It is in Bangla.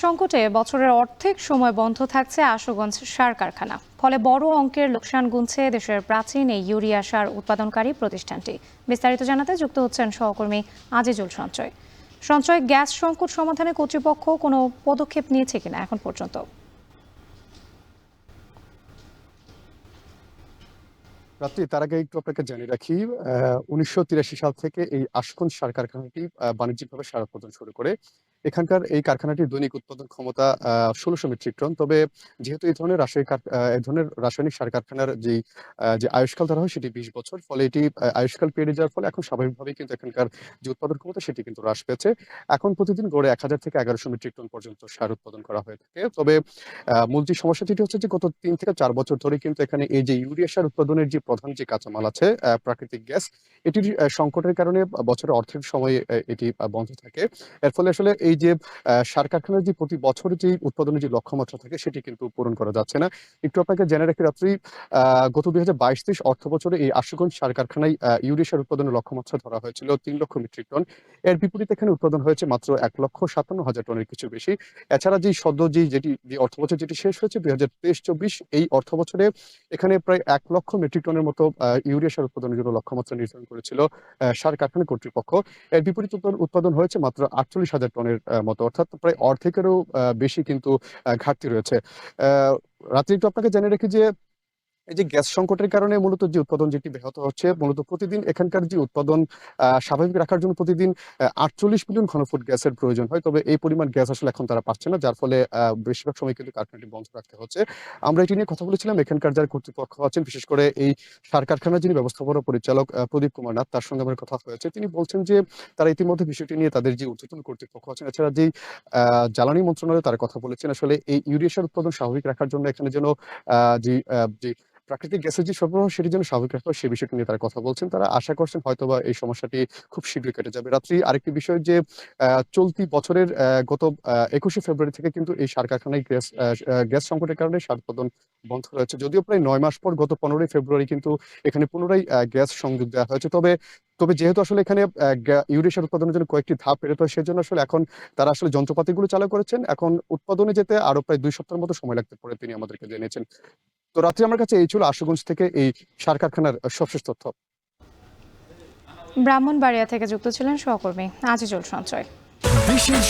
সংকটে বছরের অর্ধেক সময় বন্ধ থাকছে আশুগঞ্জ সার কারখানা। ফলে বড় অঙ্কের লোকসান গুনছে দেশের প্রাচীন এই ইউরিয়া সার উৎপাদনকারী প্রতিষ্ঠানটি। বিস্তারিত জানাতে যুক্ত হচ্ছেন সহকর্মী আজিজুল সঞ্চয়। সঞ্চয়, গ্যাস সংকট সমাধানে কর্তৃপক্ষ কোনো পদক্ষেপ নিয়েছে কিনা এখন পর্যন্ত? রাত্রি তার আগে একটু আপনাকে জানিয়ে রাখি, ১৯৮৩ সাল থেকে এই আশুগঞ্জ সার কারখানাটি বাণিজ্যিকভাবে সার উৎপাদন শুরু করে। এখানকার এই কারখানাটির দৈনিক উৎপাদন ক্ষমতা ১৬০০ মেট্রিক টন। তবে যেহেতু এই ধরনের রাসায়নিক সার কারখানার যে আয়ুষ্কাল ধরা হয় সেটি ২০ বছর। ফলে এটি আয়ুষ্কাল পেরিয়ে যাওয়ার ফলে এখন স্বাভাবিকভাবেই কিন্তু এখানকার যে উৎপাদন ক্ষমতা সেটি কিন্তু হ্রাস পেয়েছে। এখন প্রতিদিন গড়ে ১,০০০ থেকে ১১০০ মেট্রিক টন পর্যন্ত সার উৎপাদন করা হয়ে থাকে। তবে মূল যে সমস্যাটি হচ্ছে যে গত ৩ থেকে ৪ বছর ধরে কিন্তু এখানে এই যে ইউরিয়া সার উৎপাদনের যে প্রধান যে কাঁচামাল আছে, প্রাকৃতিক গ্যাস, এটির সংকটের কারণে বছরের অর্ধেক সময় এটি বন্ধ থাকে। এর ফলে আসলে এই যে সার কারখানার যে প্রতি বছর যেই উৎপাদনের যে লক্ষ্যমাত্রা থাকে সেটি কিন্তু পূরণ করা যাচ্ছে না। একটু আপনাকে জেনে রাখি রাত্রি, গত ২০২২-২৩ অর্থ বছরে এই আশুগঞ্জ সার কারখানায় ইউরিয়া সার উৎপাদনের লক্ষ্যমাত্রা ধরা হয়েছিল ৩ লক্ষ মেট্রিক টন। এর বিপরীতে এখানে উৎপাদন হয়েছে মাত্র ১,৫৭,০০০ টনের কিছু বেশি। এছাড়া যে অর্থবছর যেটি শেষ হয়েছে ২০২৩-২৪, এই অর্থবছরে এখানে প্রায় ১,০০,০০০ মেট্রিক টনের মতো ইউরিয়া সার উৎপাদনের জন্য লক্ষ্যমাত্রা নির্ধারণ করেছিল সার কারখানা কর্তৃপক্ষ। এর বিপরীত উৎপাদন হয়েছে মাত্র ৪৮,০০০ টনের মতো, অর্থাৎ প্রায় অর্ধেকেরও বেশি কিন্তু ঘাটতি রয়েছে। আ রাত্রি একটু আপনাকে জানিয়ে রাখি যে এই যে গ্যাস সংকটের কারণে মূলত যে উৎপাদন যেটি ব্যাহত হচ্ছে, মূলত প্রতিদিন এখানকার যে উৎপাদন স্বাভাবিক রাখার জন্য প্রতিদিন ৪৮ মিলিয়ন ঘনফুট গ্যাসের প্রয়োজন হয়। তবে এই পরিমাণ গ্যাস আসলে এখন তারা পাচ্ছে না। যার ফলে বেশিরভাগ সময় কিন্তু কারখানাটি বন্ধ রাখতে হচ্ছে। আমরা এটি নিয়ে কথা বলেছিলাম এখানকার যারা কর্তৃপক্ষ আছেন, বিশেষ করে এই সার কারখানার যিনি ব্যবস্থাপনা পরিচালক প্রদীপ কুমার নাথ, তার সঙ্গে আমার কথা হয়েছে। তিনি বলছেন যে তারা ইতিমধ্যে বিষয়টি নিয়ে তাদের যে ঊর্ধ্বতন কর্তৃপক্ষ আছেন, এছাড়া যেই জ্বালানি মন্ত্রণালয়ে তারা কথা বলেছেন, আসলে এই ইউরিয়া সার উৎপাদন স্বাভাবিক রাখার জন্য এখানে যেন আ যে আ যে প্রাকৃতিক গ্যাসের যে সরবরাহ সেটি যেন স্বাভাবিক রাখা হয়, সে বিষয়টি নিয়ে তারা কথা বলছেন। তারা আশা করছেন হয়তোবা এই সমস্যাটি খুব শীঘ্রই কেটে যাবে। রাত্রি আরেকটি বিষয় যে চলতি বছরের গত ২১শে ফেব্রুয়ারি থেকে কিন্তু এই সার কারখানায় গ্যাস সংকটের কারণে সার উৎপাদন বন্ধ রয়েছে। যদিও প্রায় ৯ মাস পর গত ১৫ই ফেব্রুয়ারি কিন্তু এখানে পুনরায় গ্যাস সংযোগ দেওয়া হয়েছে। তবে যেহেতু আসলে এখানে ইউরিয়া সার উৎপাদনের জন্য কয়েকটি ধাপ পেরোতে হয়, সেজন্য আসলে এখন তারা আসলে যন্ত্রপাতিগুলো চালু করেছেন। এখন উৎপাদনে যেতে আরো প্রায় ২ সপ্তাহের মতো সময় লাগতে পারে, তিনি আমাদেরকে জানিয়েছেন। তো রাত্রি আমার কাছে এই ছিল আশুগঞ্জ থেকে এই সার কারখানার সবশেষ তথ্য। ব্রাহ্মণবাড়িয়া থেকে যুক্ত ছিলেন সহকর্মী আজিজুল সঞ্চয়। দেশের